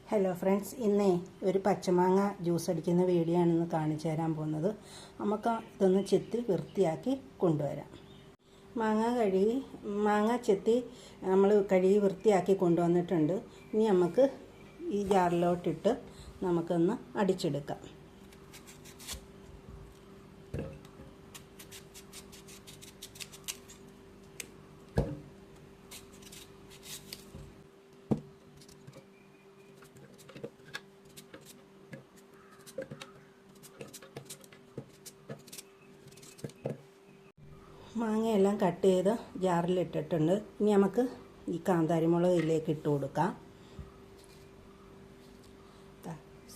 Hello friends, ഇന്നേ ഒരു പച്ചമാങ്ങ juice അടിക്കുന്ന വീഡിയോ ആണെന്ന് കാണിച്ചു തരാൻ പോകുന്നത്. നമുക്ക് ഇതൊന്ന് ചെത്തി വൃത്തിയാക്കി കൊണ്ടുവരാം. മാങ്ങ ചെത്തി നമ്മൾ കഴുകി വൃത്തിയാക്കി കൊണ്ടുവന്നിട്ടുണ്ട്. ഇനി നമുക്ക് ഈ ജാറിലോട്ടിട്ട് നമുക്കൊന്ന് അടിച്ചെടുക്കാം. മാങ്ങയെല്ലാം കട്ട് ചെയ്ത് ജാറിലിട്ടിട്ടുണ്ട്. ഇനി നമുക്ക് ഈ കാന്താരിമുളക് ഇതിലേക്ക് ഇട്ട് കൊടുക്കാം.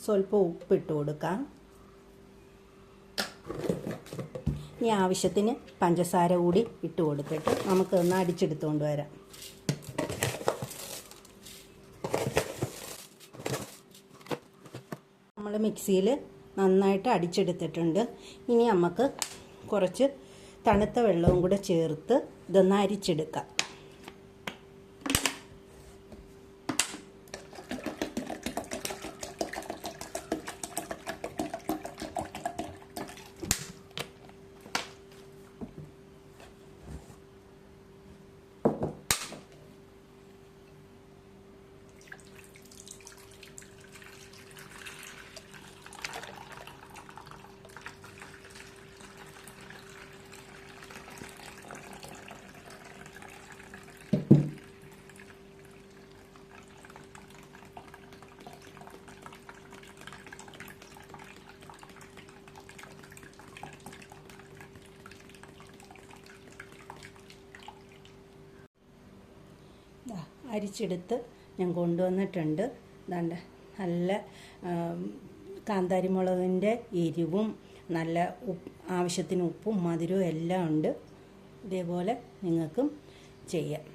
സ്വല്പം ഉപ്പിട്ട് കൊടുക്കാം. ഇനി ആവശ്യത്തിന് പഞ്ചസാര കൂടി ഇട്ട് കൊടുത്തിട്ട് നമുക്കൊന്ന് അടിച്ചെടുത്തുകൊണ്ട് വരാം. നമ്മൾ മിക്സിയിൽ നന്നായിട്ട് അടിച്ചെടുത്തിട്ടുണ്ട്. ഇനി നമുക്ക് കുറച്ച് തണുത്ത വെള്ളവും കൂടെ ചേർത്ത് ഇതൊന്ന് അരിച്ചെടുക്കാം. അരിച്ചെടുത്ത് ഞാൻ കൊണ്ടുവന്നിട്ടുണ്ട്. ദാണ്ട നല്ല കാന്താരിമുളകിൻ്റെ എരിവും നല്ല ആവശ്യത്തിന് ഉപ്പും മധുരവും എല്ലാം ഉണ്ട്. ഇതേപോലെ നിങ്ങൾക്കും ചെയ്യാം.